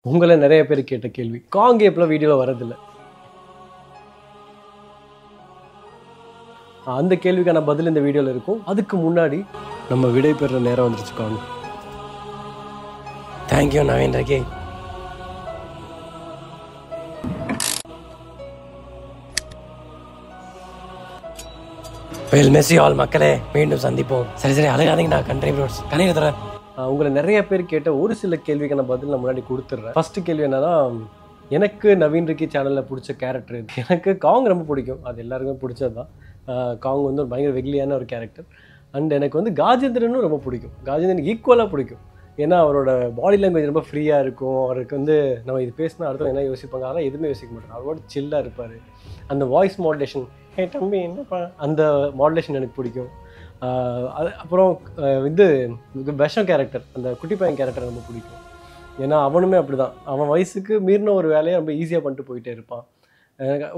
உங்களை நிறைய பேர் கேட்ட கேள்வி, காங் எப்பலாம் வீடியோவில் வரதில்லை. அந்த கேள்விக்கான பதில் இந்த வீடியோவில் இருக்கும். அதுக்கு முன்னாடி நம்ம விடை பெறுற நேரம் வந்துருச்சு. காங், தேங்க்யூ நவீன் ரகே. வெல் மெஸ்ஸி ஆல் மக்களே, மீண்டும் சந்திப்போம். சரி அழகாதீங்க, நான் கண்ட்ரி ப்ரோட்ஸ் கணித தரேன். உங்களை நிறைய பேர் கேட்ட ஒரு சில கேள்விக்கான பதில் நான் முன்னாடி கொடுத்துட்றேன். ஃபர்ஸ்ட் கேள்வி என்னன்னா, எனக்கு நவீன் ரகி சேனலில் பிடிச்ச கேரக்டர் இது. எனக்கு காங் ரொம்ப பிடிக்கும், அது எல்லாருக்குமே பிடிச்சது தான். காங் வந்து ஒரு பயங்கர வெகுலியான ஒரு கேரக்டர். அண்ட் எனக்கு வந்து காஜேந்திரனும் ரொம்ப பிடிக்கும். காஜேந்திரன் ஈக்குவலாக பிடிக்கும். ஏன்னா அவரோட பாடி லாங்குவேஜ் ரொம்ப ஃப்ரீயாக இருக்கும். அவருக்கு வந்து நம்ம இது பேசினா அடுத்தவங்க என்ன யோசிப்பாங்க, அதெல்லாம் எதுவுமே யோசிக்க மாட்டாங்க. அவரோட சில்லாக இருப்பார். அந்த வாய்ஸ் மாடுலேஷன், ஹே தம்பி என்னப்பா, அந்த மாடுலேஷன் எனக்கு பிடிக்கும். அது அப்புறம் இது விஷம் கேரக்டர், அந்த குட்டி பையன் கேரக்டர் ரொம்ப பிடிக்கும். ஏன்னா அவனுமே அப்படி தான், அவன் வயசுக்கு மீறின ஒரு வேலையை ரொம்ப ஈஸியாக பண்ணிட்டு போயிட்டே இருப்பான்.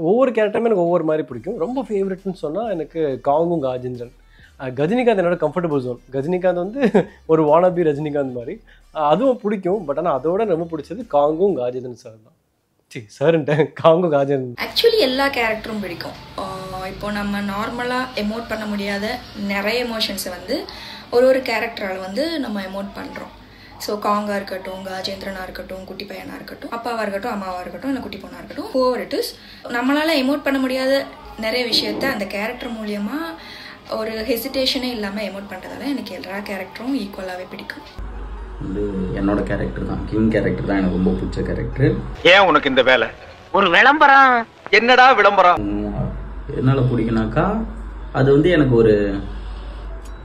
ஒவ்வொரு கேரக்டருமே எனக்கு ஒவ்வொரு மாதிரி பிடிக்கும். ரொம்ப ஃபேவரெட்னு சொன்னால் எனக்கு காங்கும் காஜேந்திரன். கஜினிகாந்த் என்னோட கம்ஃபர்டபுள் ஜோன். கஜினிகாந்த் வந்து ஒரு வானபி ரஜினிகாந்த் மாதிரி, அதுவும் பிடிக்கும். பட் ஆனால் அதோட ரொம்ப பிடிச்சது காங்கும் காஜேந்திரன் சார் தான். சார்ன்ட்டேன், காங்கும் காஜேந்திரன். ஆக்சுவலி எல்லா கேரக்டரும் பிடிக்கும். இப்போ நம்ம நார்மலாக எமோட் பண்ண முடியாத நிறைய எமோஷன்ஸை வந்து ஒரு கேரக்டரால் வந்து நம்ம எமோட் பண்ணுறோம். ஸோ காங்காக இருக்கட்டும், காஜேந்திரனாக இருக்கட்டும், குட்டி பையனாக இருக்கட்டும், அப்பாவாக இருக்கட்டும், அம்மாவாக இருக்கட்டும், இல்லை குட்டி பொண்ணாக இருக்கட்டும், ஹூவர் இட் இஸ், நம்மளால் எமோட் பண்ண முடியாத நிறைய விஷயத்த அந்த கேரக்டர் மூலியமாக ஒரு ஹெசிடேஷனே இல்லாமல் எமோட் பண்ணுறதால எனக்கு எல்லா கேரக்டரும் ஈக்குவலாகவே பிடிக்கும். வந்து என்னோட கேரக்டர் தான், கிங் கேரக்டர் தான் எனக்கு ரொம்ப பிடிச்ச கேரக்டர். ஏன் உனக்கு இந்த வேலை? ஒரு விளம்பரம். என்னடா விளம்பரம்? என்னால் பிடிக்குனாக்கா அது வந்து எனக்கு ஒரு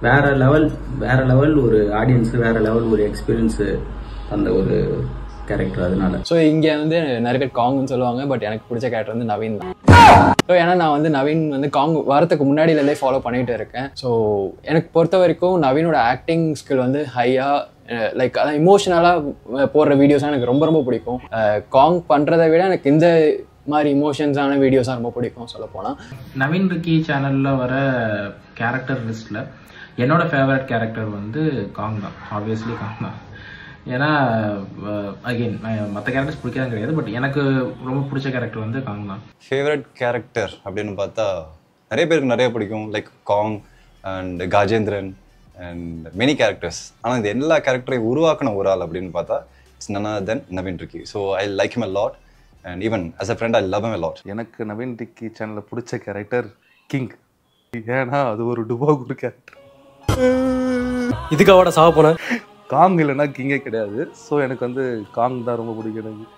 வேற லெவல் ஒரு ஆடியன்ஸு, வேற லெவல் ஒரு எக்ஸ்பீரியன்ஸு அந்த ஒரு கேரக்டர். அதனால ஸோ இங்கே வந்து நிறைய பேர் காங்னு சொல்லுவாங்க. பட் எனக்கு பிடிச்ச கேரக்டர் வந்து நவீன் தான். ஸோ ஏன்னா நான் வந்து நவீன் வந்து காங் வரத்துக்கு முன்னாடியிலேருந்தே ஃபாலோ பண்ணிகிட்டு இருக்கேன். ஸோ எனக்கு பொறுத்த வரைக்கும் நவீனோட ஆக்டிங் ஸ்கில் வந்து ஹையாக, லைக் அதான் இமோஷனலாக போடுற வீடியோஸாக எனக்கு ரொம்ப ரொம்ப பிடிக்கும். காங் பண்ணுறதை விட எனக்கு இந்த மாதிரி இமோஷன்ஸான வீடியோஸாக ரொம்ப பிடிக்கும் சொல்ல போனால். நவீன் ரகி சேனலில் வர கேரக்டர் லிஸ்ட்டில் என்னோட ஃபேவரட் கேரக்டர் வந்து காங் தான். ஆப்வியஸ்லி காங் தான். ஏன்னா அகெயின் மற்ற கேரக்டர்ஸ் பிடிக்காது கிடையாது, பட் எனக்கு ரொம்ப பிடிச்ச கேரக்டர் வந்து காங் தான். ஃபேவரட் கேரக்டர் அப்படின்னு பார்த்தா நிறைய பேருக்கு நிறைய பிடிக்கும், like Kong and Gajendran and many characters. ஆனால் இந்த எல்லா கேரக்டரையும் உருவாக்கின ஒரு ஆள் அப்படின்னு பார்த்தா it's none other than Naveen ரகி. So I like him a lot and even as a friend I love him a lot. எனக்கு நவீன் ரகி சேனலில் பிடிச்ச கேரக்டர் கிங். ஏன்னா அது ஒரு டுபாகூர் கேரக்டர். இதுக்காக சாக போனேன். காங் இல்லைன்னா கிங்கே கிடையாது. ஸோ எனக்கு வந்து காங் தான் ரொம்ப பிடிக்கும். எனக்கு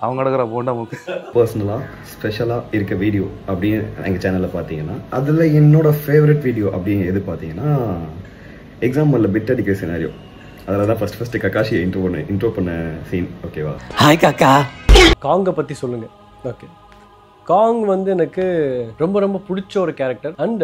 அவங்க நடக்கிற போண்டா முக்கு பர்சனலாக ஸ்பெஷலாக இருக்க வீடியோ அப்படின்னு எங்கள் சேனலில் பார்த்தீங்கன்னா அதில் என்னோட ஃபேவரட் வீடியோ அப்படின்னு எது பார்த்தீங்கன்னா எக்ஸாம்பிளில் பிட் அடிக்கிற சினாரியோ. அதில் தான் ஃபஸ்ட்டு கக்காஷியை இன்ட்ரோ பண்ண சீன். ஓகேவா? ஹாய் காக்கா. காங்கை பற்றி சொல்லுங்கள். ஓகே, காங் வந்து எனக்கு ரொம்ப ரொம்ப பிடிச்ச ஒரு கேரக்டர். அண்ட்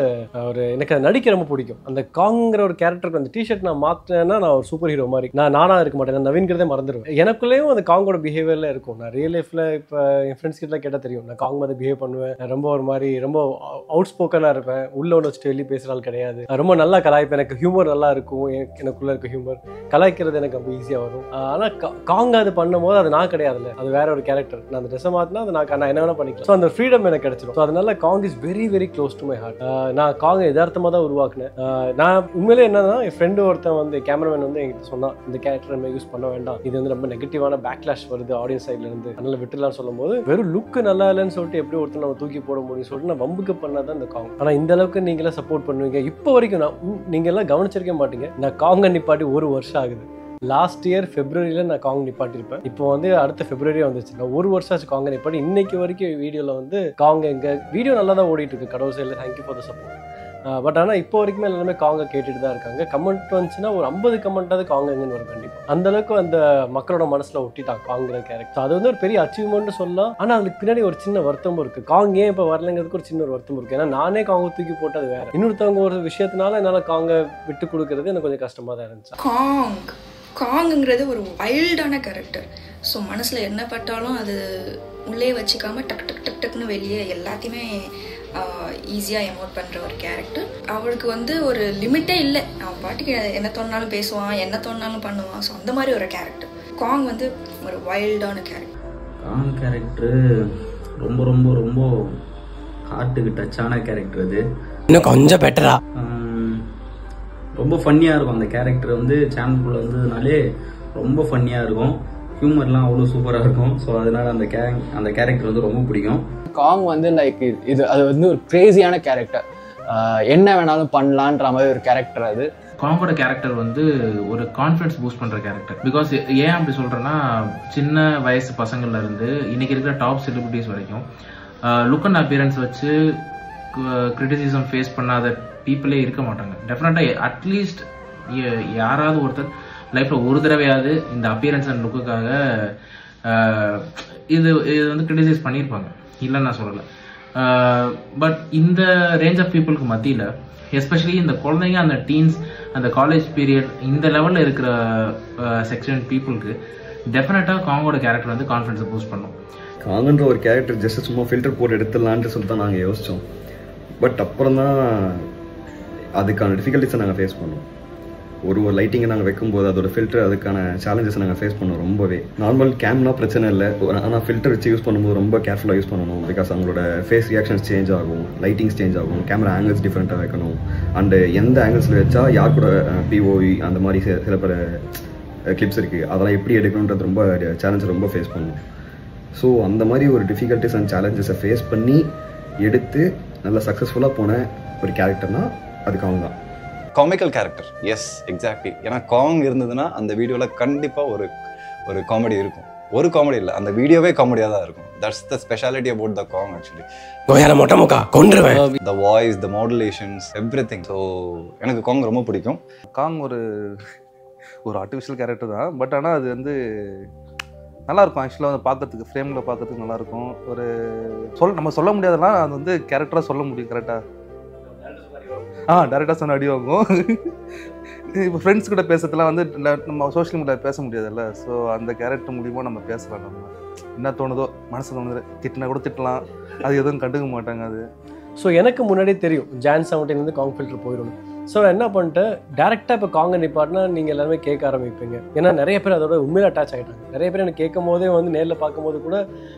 எனக்கு அது நடிக்க ரொம்ப பிடிக்கும். அந்த காங்கிற ஒரு கேரக்டருக்கு அந்த டிஷர்ட் நான் மாற்றினேன்னா நான் ஒரு சூப்பர் ஹீரோ மாதிரி. நானாக இருக்க மாட்டேன், நான் நவீன்கிறதே மறந்துடுவேன். எனக்குள்ளேயும் அந்த காங்கோட பிஹேவியர்ல இருக்கும். நான் ரியல் லைஃப்ல இப்போ என் ஃப்ரெண்ட்ஸ் கிட்ட கேட்டால் தெரியும், நான் காங் மாதிரி பிஹேவ் பண்ணுவேன். ரொம்ப ஒரு மாதிரி ரொம்ப அவுட் ஸ்போக்கனாக இருப்பேன். உள்ள ஒன்று வச்சுட்டு வெளியே பேசுகிற ஆள் கிடையாது. ரொம்ப நல்லா கலாய்ப்பேன். எனக்கு ஹியூமர் நல்லா இருக்கும். எனக்குள்ள இருக்க ஹியூமர் கலாய்க்கிறது எனக்கு ரொம்ப ஈஸியாக வரும். ஆனால் காங் அது பண்ணும் போது அது நான் கிடையாதுல்ல, அது வேற ஒரு கேரக்டர். நான் அந்த ட்ரெஸ்ஸை மாற்றினா அது நான் என்ன வேணா பண்ணிக்கலாம். ஸோ அந்த ஃப்ரீடம் எனக்கு கிடைச்சிடும். ஸோ அதனால Kong is very very close to my heart. நான் காங் யதார்த்தமாக தான் உருவாக்குனேன். நான் உண்மையிலே என்னன்னா, என் ஃப்ரெண்டு ஒருத்தன் வந்து கேமராமேன் வந்து என்கிட்ட சொன்னான், இந்த கேரக்டர் நம்ம யூஸ் பண்ண வேண்டாம், இது வந்து ரொம்ப நெகட்டிவான பேக்லாஷ் வருது ஆடியன்ஸ் சைட்ல இருந்து, அதனால விட்டுலாம் சொல்லும் போது வெறும் லுக்கு நல்லா இல்லைன்னு சொல்லிட்டு எப்படி ஒருத்தர் நம்ம தூக்கி போட முடியும் சொல்லிட்டு நான் வம்புக்கு பண்ணாதான் இந்த காங். ஆனால் இந்த அளவுக்கு நீங்களாம் சப்போர்ட் பண்ணுவீங்க இப்போ வரைக்கும் நீங்க எல்லாம் கவனிச்சிருக்க மாட்டீங்க. நான் காங்கை நிப்பாட்டி 1 வருஷம் ஆகுது. லாஸ்ட் இயர் ஃபெப்ரவரியில் நான் காங் நிப்பாட்டிருப்பேன். இப்போ வந்து அடுத்த ஃபெப்ரவரியே வந்துச்சு. நான் 1 வருஷம் ஆச்சு காங்கை நிப்பாட்டி. இன்னைக்கு வரைக்கும் வீடியோவில் வந்து காங் எங்கள் வீடியோ நல்லா தான் ஓடிட்டு இருக்கு. கடவுள் சைடில் thank you for the support. But ஆனால் இப்போ வரைக்குமே எல்லாருமே காங்கை கேட்டுட்டு தான் இருக்காங்க. கமெண்ட் வந்துச்சுன்னா ஒரு 50 கமெண்ட்டாவது காங்கன்னு வரும் கண்டிப்பாக. அந்த அளவுக்கு அந்த மக்களோட மனசில் ஒட்டிட்டாங்க காங்கிற கேரக்டர். அது வந்து ஒரு பெரிய அச்சீவ்மெண்ட் சொல்லலாம். ஆனால் அதுக்கு பின்னாடி ஒரு சின்ன வருத்தமும் இருக்கு. காங் ஏன் இப்போ வரலங்கிறதுக்கு ஒரு சின்ன ஒரு வருத்தம் இருக்கு. ஏன்னா நானே காங்கை தூக்கி போட்டு அது வேற, இன்னொருத்தவங்க ஒரு விஷயத்தினால என்னால் காங்கை விட்டு கொடுக்கறது எனக்கு கொஞ்சம் கஷ்டமாக தான் இருந்துச்சு. காங்குங்கிறது ஒரு வைல்டான கேரக்டர். ஸோ மனசில் என்ன பட்டாலும் அது உள்ளே வச்சுக்காம டக் டக் டக் டக்குன்னு வெளியே எல்லாத்தையுமே ஈஸியாக எமோட் பண்ணுற ஒரு கேரக்டர். அவளுக்கு வந்து ஒரு லிமிட்டே இல்லை. அவன் பாட்டுக்கு என்ன தோணுனாலும் பேசுவான், என்ன தோணுனாலும் பண்ணுவான். ஸோ அந்த மாதிரி ஒரு கேரக்டர். காங் வந்து ஒரு வைல்டான கேரக்டர். காங் கேரக்டரு ரொம்ப ரொம்ப ரொம்ப ஹார்ட்டுக்கு டச்சான கேரக்டர். அது இன்னும் கொஞ்சம் பெட்டரா, ரொம்ப ஃபன்னியாக இருக்கும். அந்த கேரக்டர் வந்து சேனலுக்குள்ளே வந்ததுனாலே ரொம்ப ஃபன்னியாக இருக்கும். ஹியூமர்லாம் அவ்வளோ சூப்பராக இருக்கும். ஸோ அதனால் அந்த கேரக்டர் வந்து ரொம்ப பிடிக்கும். காங் வந்து லைக் அது வந்து ஒரு கிரேசியான கேரக்டர், என்ன வேணாலும் பண்ணலான்ற மாதிரி ஒரு கேரக்டர். அது காங்கோட கேரக்டர் வந்து ஒரு கான்ஃபிடன்ஸ் பூஸ்ட் பண்ணுற கேரக்டர். பிகாஸ் ஏன் அப்படி சொல்கிறேன்னா, சின்ன வயசு பசங்கள்ல இருந்து இன்னைக்கு இருக்கிற டாப் செலிபிரிட்டிஸ் வரைக்கும் லுக் அண்ட் அப்பியரன்ஸ் வச்சு கிரிட்டிசிசம் ஃபேஸ் பண்ணாத பீப்புளே இருக்க மாட்டாங்க. டெஃபினட்டாக அட்லீஸ்ட் யாராவது ஒருத்தர் லைஃப்பில் ஒரு தடவையாவது இந்த அப்பியரன்ஸ் அண்ட் லுக்குக்காக இது வந்து கிரிட்டிசைஸ் பண்ணியிருப்பாங்க, இல்லைன்னு நான் சொல்லலை. பட் இந்த ரேஞ்ச் ஆஃப் பீப்புளுக்கு மத்தியில், எஸ்பெஷலி இந்த குழந்தைங்க, அந்த டீன்ஸ், அந்த காலேஜ் பீரியட், இந்த லெவலில் இருக்கிற செக்ஷன் பீப்புளுக்கு டெஃபினட்டாக காங்கோட கேரக்டர் வந்து கான்ஃபிடன்ஸை பூஸ்ட் பண்ணும். காங்கன்ற ஒரு கேரக்டர் ஜஸ்ட் சும்மா ஃபில்டர் போட்டு எடுத்துடலான்ட்டு சொல்லிட்டு தான் நாங்கள் யோசித்தோம். பட் அப்புறம் தான் அதுக்கான டிஃபிகல்ட்டிஸை நாங்கள் ஃபேஸ் பண்ணோம். ஒரு லைட்டிங்கை நாங்கள் வைக்கும்போது அதோட ஃபில்டர், அதுக்கான சேலஞ்சஸ் நாங்கள் ஃபேஸ் பண்ணோம் ரொம்பவே. நார்மல் கேம்னா பிரச்சனை இல்லை, ஆனால் ஃபில்டர் வச்சு யூஸ் பண்ணும்போது ரொம்ப கேர்ஃபுல்லாக யூஸ் பண்ணணும். பிகாஸ் அவங்களோட ஃபேஸ் ரியாக்ஷன்ஸ் சேஞ்ச் ஆகும், லைட்டிங்ஸ் சேஞ்ச் ஆகும், கேமரா ஆங்கிள்ஸ் டிஃப்ரெண்ட்டாக வைக்கணும். அண்டு எந்த ஆங்கிள்ஸில் வச்சா யார் கூட பிஓஇ அந்த மாதிரி சில பல கிளிப்ஸ் இருக்குது, அதெல்லாம் எப்படி எடுக்கணுன்றது ரொம்ப சேலஞ்ச் ரொம்ப ஃபேஸ் பண்ணணும். ஸோ அந்த மாதிரி ஒரு டிஃபிகல்ட்டிஸ் அண்ட் சேலஞ்சஸை ஃபேஸ் பண்ணி எடுத்து நல்லா சக்ஸஸ்ஃபுல்லாக போன ஒரு கேரக்டர்னா அது காங் தான். Comical character, yes exactly. ஏன்னா காங் இருந்ததுன்னா அந்த வீடியோவில் கண்டிப்பாக ஒரு காமெடி இருக்கும். ஒரு காமெடி இல்லை, அந்த வீடியோவே காமெடியாக தான் இருக்கும். That's the speciality about the Kong actually. மொட்டை முக்கா கொண்டுருவேன். The voice, the modulations, everything. So எனக்கு காங் ரொம்ப பிடிக்கும். காங் ஒரு ஆர்டிஃபிஷியல் கேரக்டர் தான். பட் ஆனால் அது வந்து நல்லாயிருக்கும். ஆக்சுவலாக வந்து பார்க்கறதுக்கு, ஃப்ரேமில் பார்க்கறதுக்கு நல்லாயிருக்கும். நம்ம சொல்ல முடியாதெல்லாம் அது வந்து கேரக்டராக சொல்ல முடியும் கரெக்டாக. டேரெக்டாக சொன்ன அடி வாங்கும். இப்போ ஃப்ரெண்ட்ஸ் கிட்ட பேசுறதுலாம் வந்து நம்ம சோஷியல் மீடியாவில் பேச முடியாதுல்ல. ஸோ அந்த கேரக்டர் மூலிமா நம்ம பேசலாம். நம்ம என்ன தோணுதோ, மனசு தோணுது, திட்டினா கூட திட்டலாம், அது எதுவும் கண்டுக்க மாட்டாங்க. அது ஸோ எனக்கு முன்னாடியே தெரியும் ஜான் 17 வந்து காங் ஃபில்டர் போயிடும். ஸோ நான் என்ன பண்ணிட்டேன், டேரெக்டாக இப்போ காங்கை நிப்பாட்டினா நீங்கள் எல்லாருமே கேட்க ஆரம்பிப்பீங்க. ஏன்னா நிறைய பேர் அதோட உண்மையில அட்டாச் ஆகிட்டாங்க. நிறைய பேர் எனக்கு கேட்கும் போதே வந்து நேரில் பார்க்கும்போது கூட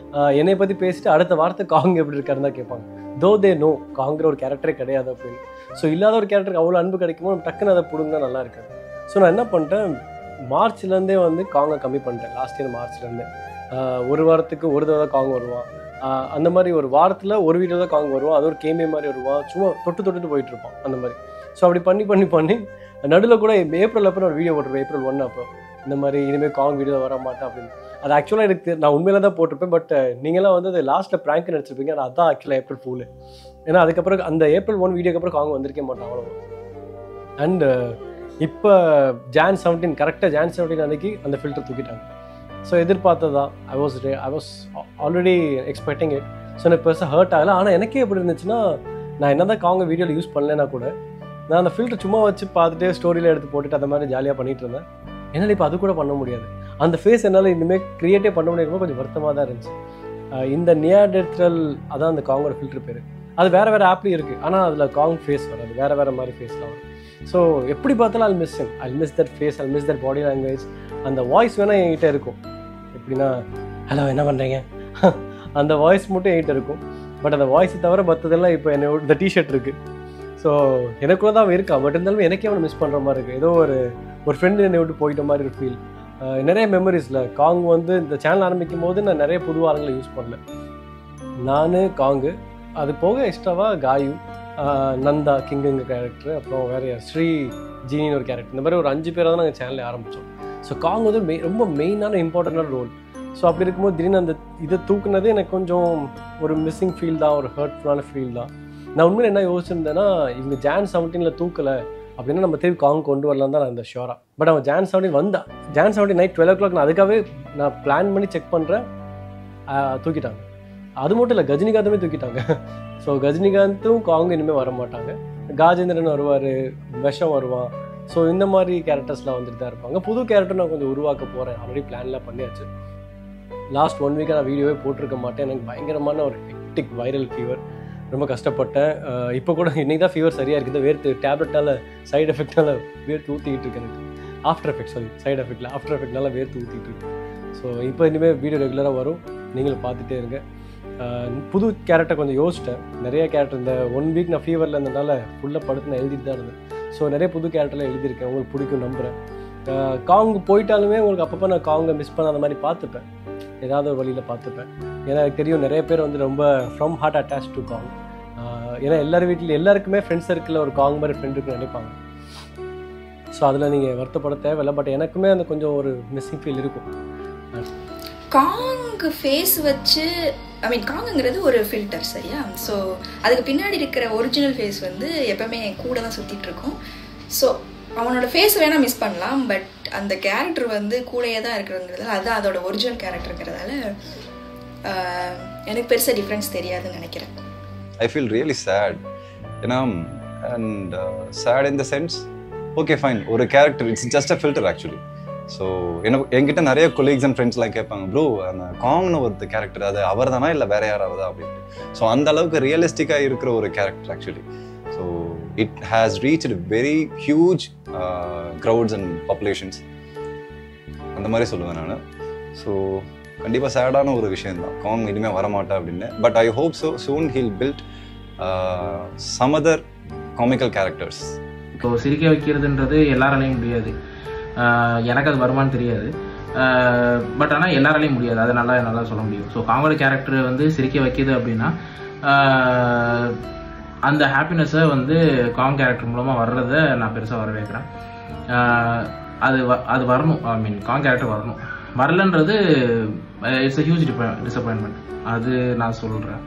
என்னை பற்றி பேசிட்டு அடுத்த வார்த்தை காங் எப்படி இருக்காருன்னு தான் கேட்பாங்க. தோ தே நோ காங்கிற ஒரு கேரக்டரே கிடையாது அப்படின்னு. ஸோ இல்லாத ஒரு கேரக்டருக்கு அவ்வளோ அன்பு கிடைக்குமோ டக்குன்னு அதை பிடுங்க நல்லா இருக்காது. ஸோ நான் என்ன பண்ணிட்டேன், மார்ச்லேருந்தே வந்து காங்கை கம்மி பண்ணிட்டேன். லாஸ்ட் இயர் மார்ச்லேருந்து ஒரு வாரத்துக்கு ஒரு தடவை தான் காங் வருவான். அந்த மாதிரி ஒரு வாரத்தில் ஒரு வீடியோ தான் காங் வருவான். அது ஒரு கேமே மாதிரி வருவான், சும்மா தொட்டுட்டு போயிட்டு இருப்பான் அந்த மாதிரி. ஸோ அப்படி பண்ணி நடுவில் கூட ஏப்ரல் அப்போ ஒரு வீடியோ போட்டிருப்பேன், April 1 அப்போ இந்த மாதிரி இனிமேல் காங் வீடியோ வர மாட்டேன் அப்படின்னு. அது ஆக்சுவலாக எனக்கு நான் உண்மையில தான் போட்டிருப்பேன். பட் நீங்களாம் வந்து அது லாஸ்ட்டில் ப்ராங்க் நினச்சிருப்பீங்க. அதான் ஆக்சுவலாக April Fool. ஏன்னா அதுக்கப்புறம் அந்த April 1 வீடியோக்கு அப்புறம் காங் வந்திருக்கே மாட்டான் அவ்வளோ. அண்ட் இப்போ ஜான் 17 கரெக்டாக ஜான் 17 அன்னைக்கு அந்த ஃபில்டர் தூக்கிட்டாங்க. ஸோ எதிர்பார்த்ததான். I was already expecting it. So எனக்கு பெருசாக ஹர்ட் ஆகலை. ஆனால் எனக்கே எப்படி இருந்துச்சுன்னா, நான் என்ன தான் காங்க வீடியோவில் யூஸ் பண்ணலைன்னா கூட நான் அந்த ஃபில்டர் சும்மா வச்சு பார்த்துட்டு ஸ்டோரியில் எடுத்து போட்டுட்டு அந்த மாதிரி ஜாலியாக பண்ணிகிட்டு இருந்தேன். என்னால் இப்போ அது கூட பண்ண முடியாது. அந்த ஃபேஸ் என்னால் இனிமேல் க்ரியேட்டே பண்ண முடியாது. கொஞ்சம் வருத்தமாக தான் இருந்துச்சு. இந்த நியாடெட்ரல் அதான் அந்த காங்கோட ஃபில்டர் பேர். அது வேறு ஆப்லேயும் இருக்குது. ஆனால் அதில் காங் ஃபேஸ் வராது, வேறு மாதிரி ஃபேஸ்லாம் வரும். ஸோ எப்படி பார்த்தாலும் I'll miss that face, I'll miss that body language. அந்த வாய்ஸ் வேணால் என்கிட்ட இருக்கும். எப்படின்னா, ஹலோ என்ன பண்ணுறீங்க, அந்த வாய்ஸ் மட்டும் என்கிட்ட இருக்கும். பட் அந்த வாய்ஸை தவிர மற்றதெல்லாம் இப்போ என்னோட இந்த டிஷர்ட் இருக்குது. ஸோ எனக்குள்ள தான் இருக்கா. பட் இருந்தாலும் எனக்கே அவனை மிஸ் பண்ணுற மாதிரி இருக்குது. ஏதோ ஒரு ஃப்ரெண்டு என்னை விட்டு போயிட்ட மாதிரி ஒரு ஃபீல். நிறைய மெமரிஸில் காங் வந்து இந்த சேனல் ஆரம்பிக்கும் போது நான் நிறைய புது ஆளுங்களை யூஸ் பண்ணல. நான் காங்கு, அது போக எக்ஸ்ட்ராவாக காயு, நந்தா கிங்குங்க கேரக்டர், அப்புறம் வேறு ஸ்ரீ ஜீனின்னு ஒரு கேரக்டர். இந்த மாதிரி ஒரு 5 பேரை தான் நாங்கள் சேனலில் ஆரம்பித்தோம். ஸோ காங் வந்து ரொம்ப மெயினான இம்பார்ட்டண்டான ரோல். ஸோ அப்படி இருக்கும்போது திடீர்னு அந்த இதை தூக்குனதே எனக்கு கொஞ்சம் ஒரு மிஸ்ஸிங் ஃபீல் தான், ஒரு ஹர்ட்ஃபுல்லான ஃபீல் தான். நான் உண்மையில் என்ன யோசிச்சிருந்தேன்னா, இவங்க ஜான் 17 தூக்கலை அப்படின்னா நம்ம திருப்பி காங் கொண்டு வரலாம் தான் நான் இந்த ஷோராக. பட் அவன் ஜான் 17 வந்தான். ஜான் 17 நைட் 12 o'clock நான் அதுக்காகவே நான் பிளான் பண்ணி செக் பண்ணுறேன், தூக்கிட்டாங்க. அது மட்டும் இல்லை, கஜினிகாந்துமே தூக்கிட்டாங்க. ஸோ கஜினிகாந்தும் காங் இனிமேல் வர மாட்டாங்க. காஜேந்திரன் வருவார், விஷம் வருவான். ஸோ இந்த மாதிரி கேரக்டர்ஸ்லாம் வந்துட்டு தான் இருப்பாங்க. புது கேரக்டர் நான் கொஞ்சம் உருவாக்க போகிறேன். ஆல்ரெடி பிளான்லாம் பண்ணியாச்சு. லாஸ்ட் 1 week நான் வீடியோவே போட்டிருக்க மாட்டேன். எனக்கு பயங்கரமான ஒரு ஹெக்டிக் வைரல் ஃபீவர், ரொம்ப கஷ்டப்பட்டேன். இப்போ கூட இன்றைக்கி தான் ஃபீவர் சரியாக இருக்குது. வேர்த்து டேப்லெட்டால் சைடு எஃபெக்டால் வேர்த்து ஊற்றிக்கிட்டு இருக்கு எனக்கு. ஆஃப்டர் எஃபெக்ட் சைடு எஃபெக்டில் ஆஃப்டர் எஃபெக்ட்னால வேர்த்து ஊற்றிட்டு இருக்கு. ஸோ இப்போ இனிமேல் வீடியோ ரெகுலராக வரும், நீங்களும் பார்த்துட்டே இருங்க. புது கேரக்டர் கொஞ்சம் யோசிச்சிட்டேன். நிறைய கேரக்டர் இந்த 1 வீக் நான் ஃபீவரில் இருந்ததுனால ஃபுல்லாக படுத்து நான் எழுதிட்டு தான் இருந்தேன். ஸோ நிறைய புது கேரக்டர்லாம் எழுதியிருக்கேன், உங்களுக்கு பிடிக்கும் நம்புகிறேன். காங் போயிட்டாலுமே உங்களுக்கு அப்பப்போ நான் காங்கை மிஸ் பண்ணாத மாதிரி பார்த்துப்பேன், ஏதாவது ஒரு வழியில் பார்த்துப்பேன். ஏன்னா எனக்கு தெரியும் நிறைய பேர் வந்து ரொம்ப ஃப்ரம் ஹார்ட் அட்டாச் டு காங். ஏன்னா எல்லாருக்குமே ஃப்ரெண்ட்ஸ் சர்க்கிளில் ஒரு காங் மாதிரி ஃப்ரெண்ட் இருக்குன்னு நினைப்பாங்க. ஸோ அதில் நீங்கள் வருத்தப்பட தேவையில்லை. பட் எனக்குமே அந்த கொஞ்சம் ஒரு மிஸ்ஸிங் ஃபீல் இருக்கும். காங் ஃபேஸ் வச்சு காங்குங்கிறது ஒரு ஃபில்டர் சரியா. ஸோ அதுக்கு பின்னாடி இருக்கிற ஒரிஜினல் ஃபேஸ் வந்து எப்பவுமே கூட தான் சுற்றிட்டு இருக்கும். ஸோ அவனோட ஃபேஸ் வேணால் மிஸ் பண்ணலாம், பட் அந்த கேரக்டர் வந்து கூடயே தான் இருக்கிறதுங்கிறதால அதுதான் அதோட ஒரிஜினல் கேரக்டருங்கிறதால எனக்கு பெருசாக டிஃப்ரென்ஸ் தெரியாதுன்னு நினைக்கிறேன். I feel really sad. ஏன்னா and sad in the sense okay fine, ஒரு character it's just a filter actually. So என்கிட்ட நிறைய கொலீக்ஸ் அண்ட் ஃப்ரெண்ட்ஸ்லாம் கேட்பாங்க, ப்ரோ அந்த காங்னு ஒரு கேரக்டர் அது அவர் தானா இல்லை வேற யாராவதா அப்படின்ட்டு. ஸோ அந்த அளவுக்கு ரியலிஸ்டிக்காக இருக்கிற ஒரு character actually. So it has reached very huge crowds and populations அந்த மாதிரி சொல்லுவேன் நான். ஸோ கண்டிப்பாக சேடான ஒரு விஷயம்தான் காங் இனிமேல் வரமாட்டா அப்படின்னு. But I hope so soon he'll build some other comical characters. இப்போ சிரிக்க வைக்கிறதுன்றது எல்லாராலையும் முடியாது, எனக்கு அது வருமானு தெரியாது. பட் ஆனால் எல்லாராலையும் முடியாது, அதை நல்லா சொல்ல முடியும். ஸோ காங்கோட கேரக்டர் வந்து சிரிக்க வைக்கிது அப்படின்னா அந்த ஹாப்பினஸை வந்து காங் கேரக்டர் மூலமாக வர்றதை நான் பெருசாக வரவேற்கிறேன். அது வரணும், காங் கேரக்டர் வரணும். வரலன்றது இட்ஸ் a huge disappointment. அது நான் சொல்கிறேன்,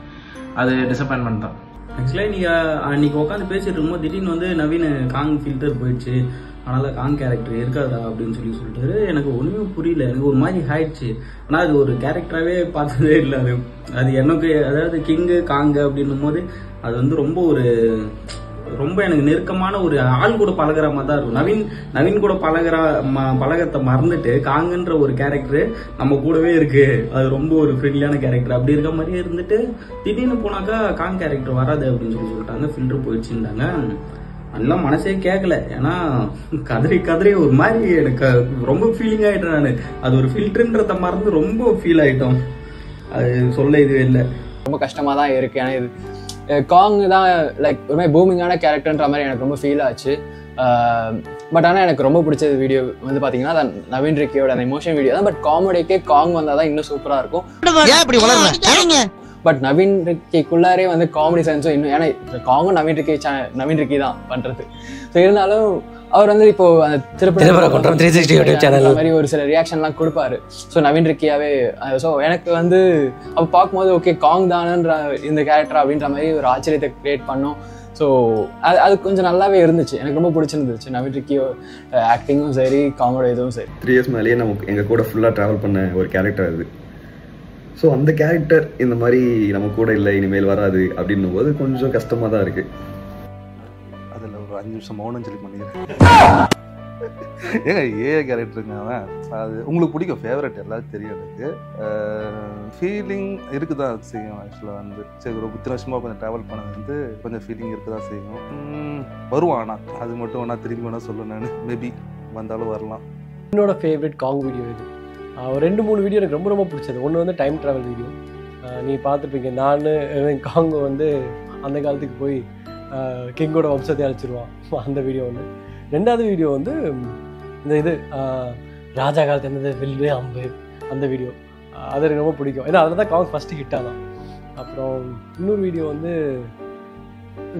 அது டிசப்பாயின்மெண்ட் தான். ஆக்சுவலாக நீங்கள் அன்றைக்கி உட்காந்து பேசிட்டு இருக்கும்போது திடீர்னு வந்து நவீன் காங் ஃபில்டர் போயிடுச்சு, அதனால் காங் கேரக்டர் இருக்காதா அப்படின்னு சொல்லிட்டாரு. எனக்கு ஒன்றுமே புரியல, எனக்கு ஒரு மாதிரி ஆயிடுச்சு. ஆனால் அது ஒரு கேரக்டராகவே பார்த்ததே இல்லை. அது எனக்கு அதாவது கிங்கு காங்கு அப்படின்னும் போது அது வந்து ரொம்ப எனக்கு நெருக்கமான ஒரு ஆள் கூட பழகிற மாதிரி தான் இருக்கும். நவீன் கூட பழகத்தை மறந்துட்டு காங்குன்ற ஒரு கேரக்டர் நம்ம கூடவே இருக்கு, அது ரொம்ப ஒரு ஃப்ரெண்ட்லியான கேரக்டர் அப்படி இருக்க மாதிரியே இருந்துட்டு திடீர்னு போனாக்கா காங் கேரக்டர் வராது அப்படின்னு சொல்லிட்டாங்க, ஃபில்டர் போயிடுச்சுட்டாங்க. அதெல்லாம் மனசே கேட்கல. ஏன்னா கதறி ஒரு மாதிரி எனக்கு ரொம்ப ஃபீலிங் ஆயிட்டேன் நான். அது ஒரு ஃபில்டர்ன்றத மறந்து ரொம்ப ஃபீல் ஆயிட்டோம். அது சொல்ல இதுவே இல்லை, ரொம்ப கஷ்டமாக தான் இருக்குது. ஏன்னா இது காங் தான் லைக் ஒரு மாதிரி பூமிங்கான கேரக்டர்ன்ற மாதிரி எனக்கு ரொம்ப ஃபீல் ஆச்சு. பட் ஆனால் எனக்கு ரொம்ப பிடிச்ச வீடியோ வந்து பார்த்தீங்கன்னா அது நவீன் ரிக்கியோட அந்த எமோஷன் வீடியோ தான். பட் காமெடிக்கே காங் வந்தால் தான் இன்னும் சூப்பராக இருக்கும். பட் நவீன் ரிக்கிக்குள்ளாரே வந்து காமெடி சென்ஸும் இன்னும், ஏன்னா காங்கும் நவீன் ரிக்கி தான் பண்ணுறது. ஸோ இருந்தாலும் அவர் வந்து இப்போ அந்த திருப்பதி மாதிரி ஒரு சில ரியாக்ஷன்லாம் கொடுப்பாரு. ஸோ நவீன் ரிக்கியாவே. ஸோ எனக்கு வந்து அப்போ பார்க்கும்போது ஓகே காங் தானன்ற இந்த கேரக்டர் அப்படின்ற மாதிரி ஒரு ஆச்சரியத்தை கிரியேட் பண்ணோம். ஸோ அது கொஞ்சம் நல்லாவே இருந்துச்சு, எனக்கு ரொம்ப பிடிச்சிருந்துச்சு. நவீன் ரிக்கியோ ஆக்டிங்கும் சரி காங்கோட இதுவும் சரி. 3 years மேலேயே நமக்கு எங்கள் கூட ஃபுல்லாக ட்ராவல் பண்ண ஒரு கேரக்டர் அது. ஸோ அந்த கேரக்டர் இந்த மாதிரி நம்ம கூட இல்லை, இனிமேல் வராது அப்படின்னும் போது கொஞ்சம் கஷ்டமாக தான் இருக்குது. அதில் ஒரு 5 நிமிஷம் மௌனம் சொல்லி பண்ணிக்கிறேன். ஏங்க கேரக்டருங்க அவன், அது உங்களுக்கு பிடிக்கும், ஃபேவரட் எல்லாருக்கும் தெரியும். எனக்கு ஃபீலிங் இருக்குது தான் செய்யும். ஆக்சுவலாக வந்து சரி ஒரு 10 வருஷமாக கொஞ்சம் ட்ராவல் பண்ணது வந்து கொஞ்சம் ஃபீலிங் இருக்குது தான் செய்யும். வருவான், ஆனால் அது மட்டும் வேணா திரும்பி வேணா சொல்ல, நான் மேபி வந்தாலும் வரலாம். என்னோட ஃபேவரட் காங் வீடியோ இது. ஒரு 2-3 வீடியோ எனக்கு ரொம்ப பிடிச்சது. ஒன்று வந்து டைம் ட்ராவல் வீடியோ, நீ பார்த்துருப்பீங்க. நான் காங்கு வந்து அந்த காலத்துக்கு போய் கிங்கோட வம்சத்தை அழிச்சிருவான், அந்த வீடியோ ஒன்று. 2வது வீடியோ வந்து இந்த இது ராஜா காலத்து என்னது வில்லு அம்பு, அந்த வீடியோ அது எனக்கு ரொம்ப பிடிக்கும். ஏன்னா அதில் தான் காங் ஃபஸ்ட்டு ஹிட் ஆனான். அப்புறம் இன்னொரு வீடியோ வந்து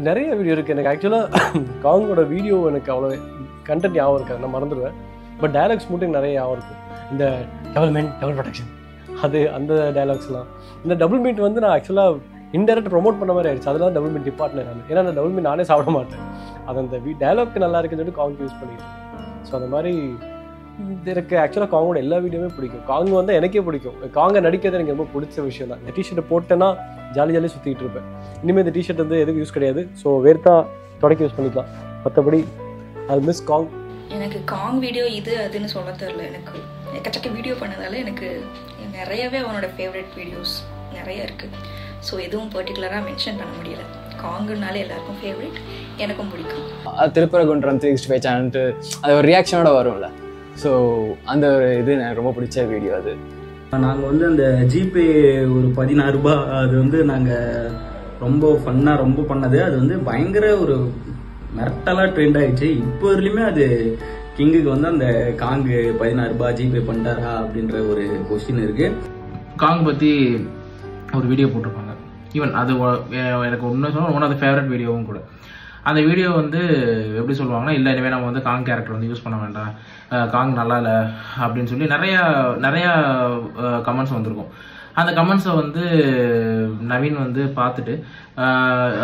நிறைய வீடியோ இருக்குது. எனக்கு ஆக்சுவலாக காங்கோட வீடியோ எனக்கு அவ்வளோ கண்டென்ட் ஞாபகம் இருக்காது, நான் மறந்துடுவேன். பட் டைலாக்ஸ் மட்டும் நிறைய ஞாபகம் இருக்கும். இந்த டபுள் ப்ரொடெக்ஷன் அது அந்த டைலாக்ஸ்லாம். இந்த டபுள் மீட் வந்து நான் ஆக்சுவலாக இன்டெரக்ட் ப்ரொமோட் பண்ண மாதிரி ஆயிடுச்சு. அதெல்லாம் டபுள் மீட் டிபார்ட்னர் நான். ஏன்னா அந்த டபுள் மீட் நானே சாப்பிட மாட்டேன், அது அந்த டைலாக்கு நல்லா இருக்குன்னு சொல்லிட்டு காங் யூஸ் பண்ணிடுறேன். ஸோ அந்த மாதிரி எனக்கு ஆக்சுவலாக காங்கோட எல்லா வீடியோவுமே பிடிக்கும். காங் வந்து எனக்கே பிடிக்கும். காங்கை நடிக்கிறது எனக்கு ரொம்ப பிடிச்ச விஷயம் தான். இந்த டிஷர்ட்டை போட்டேன்னா ஜாலியாக சுற்றிட்டு இருப்பேன். இனிமேல் இந்த டிஷர்ட் வந்து எதுக்கு யூஸ் கிடையாது, ஸோ வேர்த்தா தொடக்க யூஸ் பண்ணிக்கலாம். மற்றபடி அது மிஸ் காங். எனக்கு காங் வீடியோ இது அதுன்னு சொல்ல தெரில. எனக்கு எக்கச்சக்க வீடியோ பண்ணதால எனக்கு நிறையவே அவனோட ஃபேவரட் வீடியோஸ் நிறைய இருக்குது. ஸோ எதுவும் பர்டிகுலராக மென்ஷன் பண்ண முடியல. காங்குனாலே எல்லாருக்கும் ஃபேவரட், எனக்கும் பிடிக்கும். திருப்பரங்குன்றம் 365 சேனல்ட்டு அது ஒரு ரியாக்ஷனோட வரும்ல, ஸோ அந்த ஒரு இது எனக்கு ரொம்ப பிடிச்ச வீடியோ அது. நாங்கள் வந்து அந்த ஜிபே ஒரு 16 ரூபாய் அது வந்து நாங்கள் ரொம்ப ஃபன்னாக ரொம்ப பண்ணது. அது வந்து பயங்கர ஒரு மிரட்டலாக ட்ரெண்ட் ஆகிடுச்சு. இப்போ வரலையுமே அது கிங்குக்கு வந்து அந்த காங்கு 16 ரூபாய் ஜிபே பண்ணிட்டாரா அப்படின்ற ஒரு கொஸ்டின் இருக்குது. காங் பற்றி ஒரு வீடியோ போட்டிருப்பாங்க. ஈவன் அது எனக்கு ஒன்று சொல்ல ஒன் ஆஃப் த ஃபேவரட் வீடியோவும் கூட. அந்த வீடியோ வந்து எப்படி சொல்லுவாங்கன்னா, இல்லை இனிமேல் நம்ம வந்து காங் கேரக்டர் வந்து யூஸ் பண்ண வேண்டாம், காங் நல்லா இல்லை அப்படின்னு சொல்லி நிறையா கமெண்ட்ஸ் வந்திருக்கும். அந்த கமெண்ட்ஸை வந்து நவீன் வந்து பார்த்துட்டு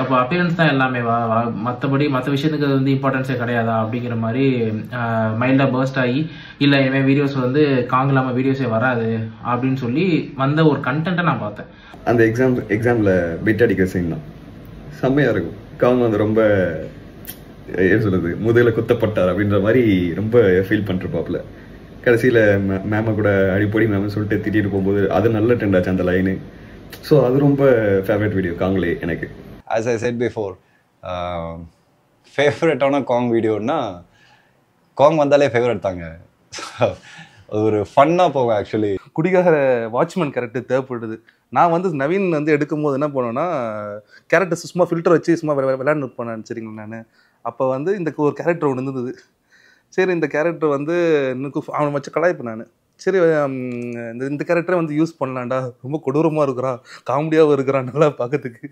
அப்போ அப்பியரன்ஸ் தான் எல்லாமே மற்றபடி மற்ற விஷயத்துக்கு அது வந்து இம்பார்ட்டன்ஸே கிடையாதா அப்படிங்கிற மாதிரி மைல்டாக பர்ஸ்ட் ஆகி, இல்லை இனிமேல் வீடியோஸ் வந்து காங் இல்லாமல் வீடியோஸே வராது அப்படின்னு சொல்லி வந்த ஒரு கண்டென்ட்டை நான் பார்த்தேன். அந்த எக்ஸாமில் பிட் அடிக்கிற சீன் தான் செம்மையாக இருக்கும். காங் வந்து ரொம்ப என்ன சொல்கிறது, முதல்ல குத்தப்பட்டார் அப்படின்ற மாதிரி ரொம்ப ஃபீல் பண்ணிருப்பாப்புல. கடைசியில் மேமை கூட அடிப்படி மேம் சொல்லிட்டு திட்டிட்டு போகும்போது அது நல்ல ட்ரெண்ட் ஆச்சு அந்த லைனு. ஸோ அது ரொம்ப ஃபேவரட் வீடியோ காங்லே எனக்கு. As I said before, ஃபேவரட்டான காங் வீடியோன்னா காங் வந்தாலே ஃபேவரட் தாங்க. ஒரு ஃபன்னாக போகும். ஆக்சுவலி குடிக்காக வாட்ச்மேன் கேரக்டர் தேவைப்படுது. நான் வந்து நவீன் வந்து எடுக்கும் போது என்ன பண்ணேன்னா, கேரக்டர் சும்மா ஃபில்டர் வச்சு சும்மா விளையாண்டு போனேன் சரிங்களா. நான் அப்போ வந்து இந்த ஒரு கேரக்டர் ஒன்று இருந்தது. சரி இந்த கேரக்டர் வந்து இன்னும் அவனை வச்சு கலாய்ப்பேன் நான். சரி இந்த கேரக்டரை வந்து யூஸ் பண்ணலான்டா, ரொம்ப கொடூரமாக இருக்கிறான், காமெடியாகவும் இருக்கிறான், நல்லா பார்க்கறதுக்கு.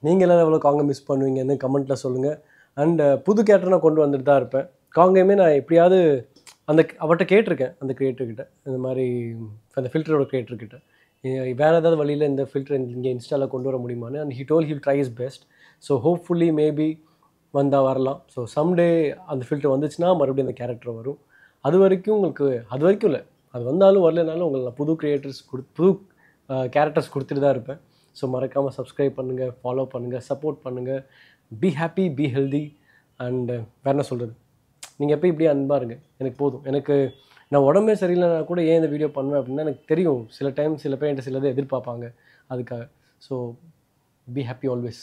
நீங்கள் எல்லாம் எவ்வளோ காங்கை மிஸ் பண்ணுவீங்கன்னு கமெண்ட்டில் சொல்லுங்கள். அண்ட் புது கேரக்டர் நான் கொண்டு வந்துட்டு தான் இருப்பேன். காங்கையுமே நான் எப்படியாவது அவர்கிட்ட கேட்டிருக்கேன், அந்த கிரியேட்டர்கிட்ட, இந்த மாதிரி அந்த ஃபில்டரோட கிரியேட்டர்கிட்ட வேறு ஏதாவது வழியில் இந்த ஃபில்டர் இங்கே இன்ஸ்டாவில் கொண்டு வர முடியுமான்னு. And he told he'll try his best. So hopefully maybe வந்தால் வரலாம். ஸோ சம்டே அந்த ஃபில்டர் வந்துச்சுன்னா மறுபடியும் அந்த கேரக்டர் வரும். அது வரைக்கும் உங்களுக்கு அது வரைக்கும் இல்லை, அது வந்தாலும் வரலனாலும் உங்களுக்கு நான் புது புது கேரக்டர்ஸ் கொடுத்துட்டு தான் இருப்பேன். ஸோ மறக்காமல் சப்ஸ்கிரைப் பண்ணுங்கள், ஃபாலோ பண்ணுங்கள், சப்போர்ட் பண்ணுங்கள். Be happy, B healthy. And வேறு என்ன சொல்கிறது, நீங்கள் எப்போ இப்படியே அன்பாக இருங்க, எனக்கு போதும். எனக்கு நான் உடம்பே சரியில்லைனா கூட ஏன் இந்த வீடியோ பண்ணுவேன் அப்படின்னா எனக்கு தெரியும். சில டைம் சில பேர் என்கிட்ட சிலதை எதிர்பார்ப்பாங்க அதுக்காக. So be happy always.